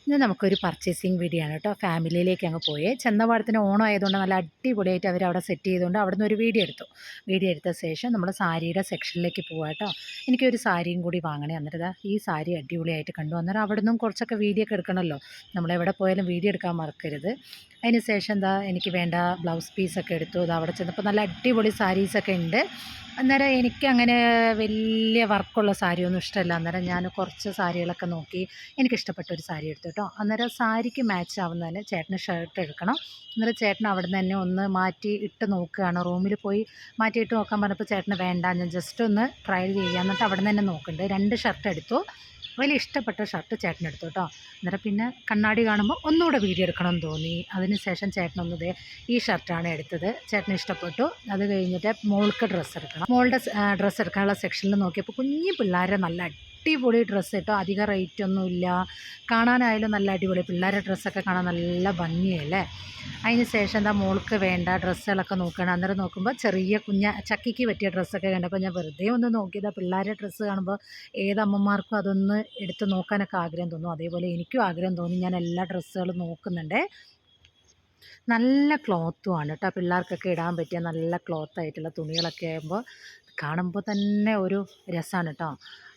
ഇന്ന് നമുക്കൊരു purchasing video ആണ് കേട്ടോ. ഫാമിലിയിലേക്ക് അങ്ങ് പോയി ചെന്നപാടത്തിന് ഓണം ആയതുകൊണ്ട് നല്ല അടിപൊളിയായിട്ട് അവർ അവിടെ സെറ്റ് ചെയ്തുകൊണ്ട് അവിടെ നിന്ന് ഒരു വീഡിയോ എടുത്തു. വീഡിയോ എടുത്ത ശേഷം നമ്മൾ സാരിയുടെ സെക്ഷനിലേക്ക് പോകാം കേട്ടോ. എനിക്കൊരു സാരിയും കൂടി വാങ്ങണേ. എന്നിട്ട് ഈ സാരി അടിപൊളിയായിട്ട് കണ്ടു. അന്നേരം അവിടെ നിന്നും കുറച്ചൊക്കെ വീഡിയോ ഒക്കെ എടുക്കണമല്ലോ. നമ്മളെവിടെ പോയാലും വീഡിയോ എടുക്കാൻ മറക്കരുത്. അതിന് ശേഷം എനിക്ക് വേണ്ട ബ്ലൗസ് പീസൊക്കെ എടുത്തു. അവിടെ ചെന്നപ്പോൾ നല്ല അടിപൊളി സാരീസൊക്കെ ഉണ്ട്. അന്നേരം എനിക്കങ്ങനെ വലിയ വർക്കുള്ള സാരിയൊന്നും ഇഷ്ടമല്ല. അന്നേരം ഞാൻ കുറച്ച് സാരികളൊക്കെ നോക്കി എനിക്കിഷ്ടപ്പെട്ട ഒരു സാരി എടുത്തു കേട്ടോ. അന്നേരം സാരിക്ക് മാച്ച് ആവുന്നതിന് ചേട്ടന് ഷർട്ട് എടുക്കണം. അന്നേരം ചേട്ടൻ അവിടെ നിന്ന് തന്നെ ഒന്ന് മാറ്റി ഇട്ട് നോക്കുകയാണ്. റൂമിൽ പോയി മാറ്റിയിട്ട് നോക്കാൻ പറഞ്ഞപ്പോൾ ചേട്ടന് വേണ്ട, ഞാൻ ജസ്റ്റ് ഒന്ന് ട്രയൽ ചെയ്യാം. എന്നിട്ട് അവിടെ നിന്ന് തന്നെ നോക്കുന്നുണ്ട്. 2 ഷർട്ട് എടുത്തു. വലിയ ഇഷ്ടപ്പെട്ട ഷർട്ട് ചേട്ടനെടുത്തു കേട്ടോ. അന്നേരം പിന്നെ കണ്ണാടി കാണുമ്പോൾ ഒന്നുകൂടെ വീഡിയോ എടുക്കണമെന്ന് തോന്നി. അതിന് ശേഷം ചേട്ടനൊന്നത് ഈ ഷർട്ടാണ് എടുത്തത്. ചേട്ടന് ഇഷ്ടപ്പെട്ടു. അത് കഴിഞ്ഞിട്ട് മോൾക്ക് ഡ്രസ്സ് എടുക്കണം. മോളുടെ ഡ്രസ്സ് എടുക്കാനുള്ള സെക്ഷനിൽ നോക്കിയപ്പോൾ കുഞ്ഞു പിള്ളേരെ നല്ല അടിപൊളി ഡ്രസ്സ് കേട്ടോ. അധികം റേറ്റൊന്നുമില്ല. കാണാനായാലും നല്ല അടിപൊളി പിള്ളേരുടെ ഡ്രസ്സൊക്കെ കാണാൻ നല്ല ഭംഗിയല്ലേ. അതിന് ശേഷം മോൾക്ക് വേണ്ട ഡ്രസ്സുകളൊക്കെ നോക്കണം. അന്നേരം നോക്കുമ്പോൾ ചെറിയ ചക്കിക്ക് പറ്റിയ ഡ്രസ്സൊക്കെ കണ്ടപ്പോൾ ഞാൻ വെറുതെ ഒന്ന് നോക്കിയതാണ്. പിള്ളേരുടെ ഡ്രസ്സ് കാണുമ്പോൾ ഏതമ്മമാർക്കും അതൊന്ന് എടുത്ത് നോക്കാനൊക്കെ ആഗ്രഹം തോന്നും. അതേപോലെ എനിക്കും ആഗ്രഹം തോന്നി. ഞാൻ എല്ലാ ഡ്രസ്സുകളും നോക്കുന്നുണ്ട്. നല്ല ക്ലോത്തുമാണ് കേട്ടോ. പിള്ളേർക്കൊക്കെ ഇടാൻ പറ്റിയ നല്ല ക്ലോത്തായിട്ടുള്ള തുണികളൊക്കെ ആകുമ്പോൾ കാണുമ്പോൾ തന്നെ ഒരു രസമാണ് കേട്ടോ.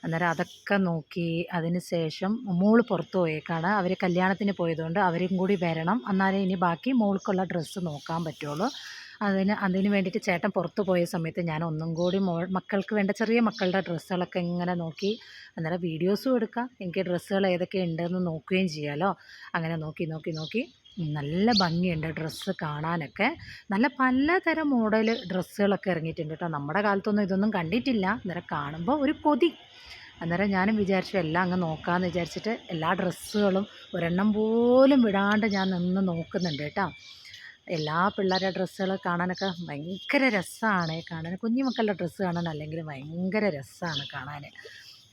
അന്നേരം അതൊക്കെ നോക്കി. അതിന് ശേഷം മോള് പുറത്ത് പോയേക്കാണ്. അവർ കല്യാണത്തിന് പോയതുകൊണ്ട് അവരും കൂടി വരണം. എന്നാലേ ഇനി ബാക്കി മോൾക്കുള്ള ഡ്രസ്സ് നോക്കാൻ പറ്റുള്ളൂ. അതിന് വേണ്ടിയിട്ട് ചേട്ടൻ പുറത്ത് പോയ സമയത്ത് ഞാൻ ഒന്നും കൂടി മക്കൾക്ക് വേണ്ട ചെറിയ മക്കളുടെ ഡ്രസ്സുകളൊക്കെ ഇങ്ങനെ നോക്കി. അന്നേരം വീഡിയോസും എടുക്കാം, എനിക്ക് ഡ്രസ്സുകൾ ഏതൊക്കെ ഉണ്ടെന്ന് നോക്കുകയും ചെയ്യാമല്ലോ. അങ്ങനെ നോക്കി നല്ല ഭംഗിയുണ്ട് ഡ്രസ്സ് കാണാനൊക്കെ. നല്ല പലതരം മോഡൽ ഡ്രസ്സുകളൊക്കെ ഇറങ്ങിയിട്ടുണ്ട് കേട്ടോ. നമ്മുടെ കാലത്തൊന്നും ഇതൊന്നും കണ്ടിട്ടില്ല. അന്നേരം കാണുമ്പോൾ ഒരു കൊതി. അന്നേരം ഞാനും വിചാരിച്ചു എല്ലാം അങ്ങ് നോക്കാമെന്ന് വിചാരിച്ചിട്ട് എല്ലാ ഡ്രസ്സുകളും ഒരെണ്ണം പോലും വിടാണ്ട് ഞാൻ നിന്ന് നോക്കുന്നുണ്ട് കേട്ടോ. എല്ലാ പിള്ളേരുടെ ഡ്രസ്സുകൾ കാണാനൊക്കെ ഭയങ്കര രസമാണ്. കാണാൻ കുഞ്ഞു മക്കളുടെ ഡ്രസ്സ് കാണാൻ അല്ലെങ്കിൽ ഭയങ്കര രസമാണ് കാണാൻ.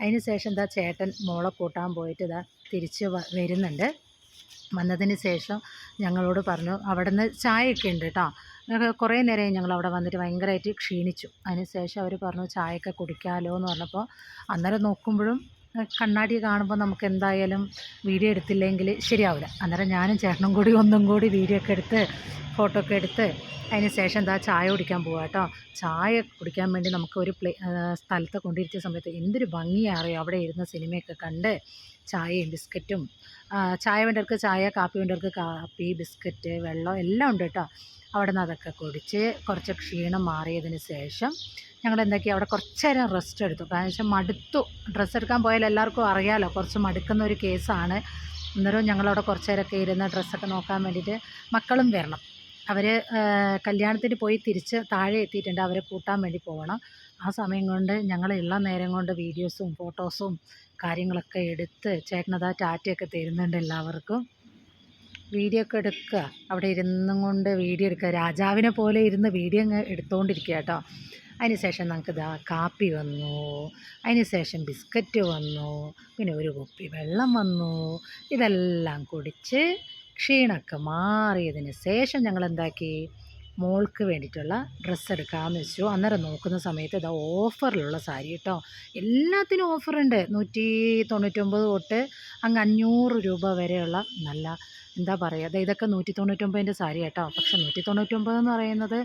അതിന് ശേഷം ചേട്ടൻ മോളെ കൂട്ടാൻ പോയിട്ട് തിരിച്ച് വരുന്നുണ്ട്. വന്നതിന് ശേഷം ഞങ്ങളോട് പറഞ്ഞു അവിടെ നിന്ന് ചായയൊക്കെ ഉണ്ട് കേട്ടോ. കുറേ നേരമായി ഞങ്ങൾ അവിടെ വന്നിട്ട് ഭയങ്കരമായിട്ട് ക്ഷീണിച്ചു. അതിന് ശേഷം അവർ പറഞ്ഞു ചായയൊക്കെ കുടിക്കാമല്ലോ എന്ന് പറഞ്ഞപ്പോൾ അന്നേരം നോക്കുമ്പോഴും കണ്ണാടി കാണുമ്പോൾ നമുക്ക് എന്തായാലും വീഡിയോ എടുത്തില്ലെങ്കിൽ ശരിയാവില്ല. അന്നേരം ഞാനും ചേട്ടനും കൂടി ഒന്നും കൂടി വീഡിയോ ഒക്കെ എടുത്ത് ഫോട്ടോ ഒക്കെ എടുത്ത് അതിന് ശേഷം ചായ കുടിക്കാൻ പോവാം കേട്ടോ. ചായ കുടിക്കാൻ വേണ്ടി നമുക്ക് ഒരു സ്ഥലത്ത് കൊണ്ടിരുത്തിയ സമയത്ത് എന്തൊരു ഭംഗിയാണ് അറിയാം. അവിടെ ഇരുന്ന് സിനിമയൊക്കെ കണ്ട് ചായയും ബിസ്ക്കറ്റും, ചായ വേണ്ടവർക്ക് ചായ, കാപ്പി വേണ്ടവർക്ക് കാപ്പി, ബിസ്ക്കറ്റ്, വെള്ളം എല്ലാം ഉണ്ട് കേട്ടോ. അവിടെ നിന്ന് അതൊക്കെ കുടിച്ച് കുറച്ച് ക്ഷീണം മാറിയതിന് ശേഷം ഞങ്ങൾ അവിടെ കുറച്ച് നേരം റെസ്റ്റ് എടുത്തു. കാരണം വെച്ചാൽ മടുത്തു. ഡ്രസ്സ് എടുക്കാൻ പോയാൽ എല്ലാവർക്കും അറിയാമല്ലോ കുറച്ച് മടുക്കുന്ന ഒരു കേസാണ്. അന്നേരം ഞങ്ങളവിടെ കുറച്ച് നേരമൊക്കെ ഇരുന്ന് ഡ്രസ്സൊക്കെ നോക്കാൻ വേണ്ടിയിട്ട് മക്കളും വരണം. അവർ കല്യാണത്തിന് പോയി തിരിച്ച് താഴെ എത്തിയിട്ടുണ്ട്. അവരെ കൂട്ടാൻ വേണ്ടി പോകണം. ആ സമയം കൊണ്ട് ഞങ്ങളുള്ള നേരം കൊണ്ട് വീഡിയോസും ഫോട്ടോസും കാര്യങ്ങളൊക്കെ എടുത്ത് ചേട്ടനതാ ടാറ്റയൊക്കെ തരുന്നുണ്ട് എല്ലാവർക്കും. വീഡിയോ ഒക്കെ എടുക്കുക, അവിടെ ഇരുന്നും കൊണ്ട് വീഡിയോ എടുക്കുക. രാജാവിനെ പോലെ ഇരുന്ന് വീഡിയോ അങ്ങ് എടുത്തുകൊണ്ടിരിക്കുക കേട്ടോ. അതിന് ശേഷം നമുക്ക് കാപ്പി വന്നു. അതിന് ശേഷം ബിസ്ക്കറ്റ് വന്നു. പിന്നെ ഒരു കുപ്പി വെള്ളം വന്നു. ഇതെല്ലാം കുടിച്ച് ക്ഷീണമൊക്കെ മാറിയതിന് ശേഷം ഞങ്ങൾ മോൾക്ക് വേണ്ടിയിട്ടുള്ള ഡ്രസ്സ് എടുക്കാമെന്ന് വെച്ചു. അന്നേരം നോക്കുന്ന സമയത്ത് ഓഫറിലുള്ള സാരി കേട്ടോ. എല്ലാത്തിനും ഓഫറുണ്ട്. 199 തൊട്ട് അങ്ങ് 500 രൂപ വരെയുള്ള നല്ല എന്താ പറയുക, ഇതൊക്കെ 199ൻ്റെ സാരി കേട്ടോ. പക്ഷെ 199 എന്ന് പറയുന്നത്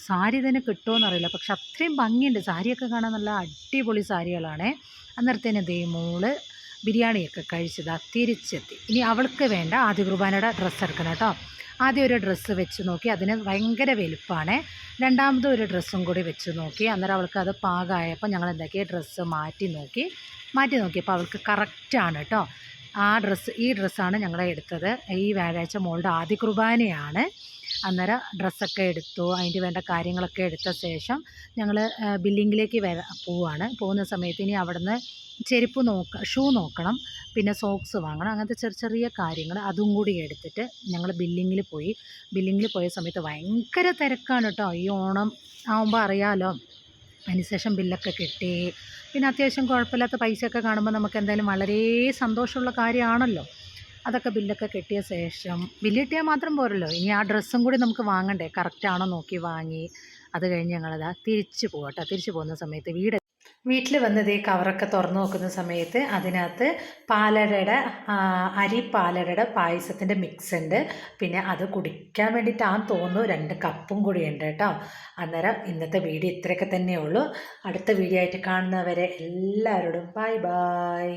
സാരി തന്നെ കിട്ടുമോയെന്നറിയില്ല. പക്ഷെ അത്രയും ഭംഗിയുണ്ട്. സാരിയൊക്കെ കാണാൻ നല്ല അടിപൊളി സാരികളാണ്. അന്നേരത്തേന് മോള് ബിരിയാണിയൊക്കെ തിരിച്ചെത്തി. ഇനി അവൾക്ക് വേണ്ട ആദ്യ കുർബാനയുടെ ഡ്രസ്സ് എടുക്കണം കേട്ടോ. ആദ്യം ഒരു ഡ്രസ്സ് വെച്ച് നോക്കി, അതിന് ഭയങ്കര വലുപ്പമാണ്. രണ്ടാമതും ഒരു ഡ്രസ്സും കൂടി വെച്ച് നോക്കി. അന്നേരം അവൾക്ക് അത് പാകമായപ്പോൾ ഞങ്ങൾ ഡ്രസ്സ് മാറ്റി നോക്കിയപ്പോൾ അവൾക്ക് കറക്റ്റാണ് കേട്ടോ. ഈ ഡ്രസ്സാണ് ഞങ്ങൾ എടുത്തത്. ഈ വ്യാഴാഴ്ച മോളുടെ ആദ്യ കുർബാനയാണ്. അന്നേരം ഡ്രസ്സൊക്കെ എടുത്തു. അതിന് വേണ്ട കാര്യങ്ങളൊക്കെ എടുത്ത ശേഷം ഞങ്ങൾ ബില്ലിങ്ങിലേക്ക് പോവുകയാണ്. പോകുന്ന സമയത്ത് ഇനി അവിടുന്ന് ചെരുപ്പ് ഷൂ നോക്കണം, പിന്നെ സോക്സ് വാങ്ങണം. അങ്ങനത്തെ ചെറിയ കാര്യങ്ങൾ അതും കൂടി എടുത്തിട്ട് ഞങ്ങൾ ബില്ലിങ്ങിൽ പോയ സമയത്ത് ഭയങ്കര തിരക്കാണ് കേട്ടോ. ഈ ഓണം ആകുമ്പോൾ അറിയാമല്ലോ. അതിനുശേഷം ബില്ലൊക്കെ കിട്ടി. പിന്നെ അത്യാവശ്യം കുഴപ്പമില്ലാത്ത പൈസയൊക്കെ കാണുമ്പോൾ നമുക്ക് എന്തായാലും വളരെ സന്തോഷമുള്ള കാര്യമാണല്ലോ. അതൊക്കെ ബില്ലൊക്കെ കിട്ടിയ ശേഷം ബില്ല് കിട്ടിയാൽ മാത്രം പോരല്ലോ, ഇനി ആ ഡ്രസ്സും കൂടി നമുക്ക് വാങ്ങണ്ടേ. കറക്റ്റാണോ നോക്കി വാങ്ങി. അത് കഴിഞ്ഞ് ഞങ്ങളത് തിരിച്ചു പോകുന്ന സമയത്ത് വീട്ടിൽ വന്നത് ഈ കവറൊക്കെ തുറന്നു നോക്കുന്ന സമയത്ത് അതിനകത്ത് പാലടയുടെ അരി പാലടയുടെ പായസത്തിൻ്റെ മിക്സ് ഉണ്ട്. പിന്നെ അത് കുടിക്കാൻ വേണ്ടിയിട്ടാണെന്ന് തോന്നുന്നു 2 കപ്പും കൂടി ഉണ്ട് കേട്ടോ. അന്നേരം ഇന്നത്തെ വീഡിയോ ഇത്രയൊക്കെ തന്നെയുള്ളൂ. അടുത്ത വീഡിയോ ആയിട്ട് കാണുന്നവരെ എല്ലാവരോടും ബൈ ബൈ.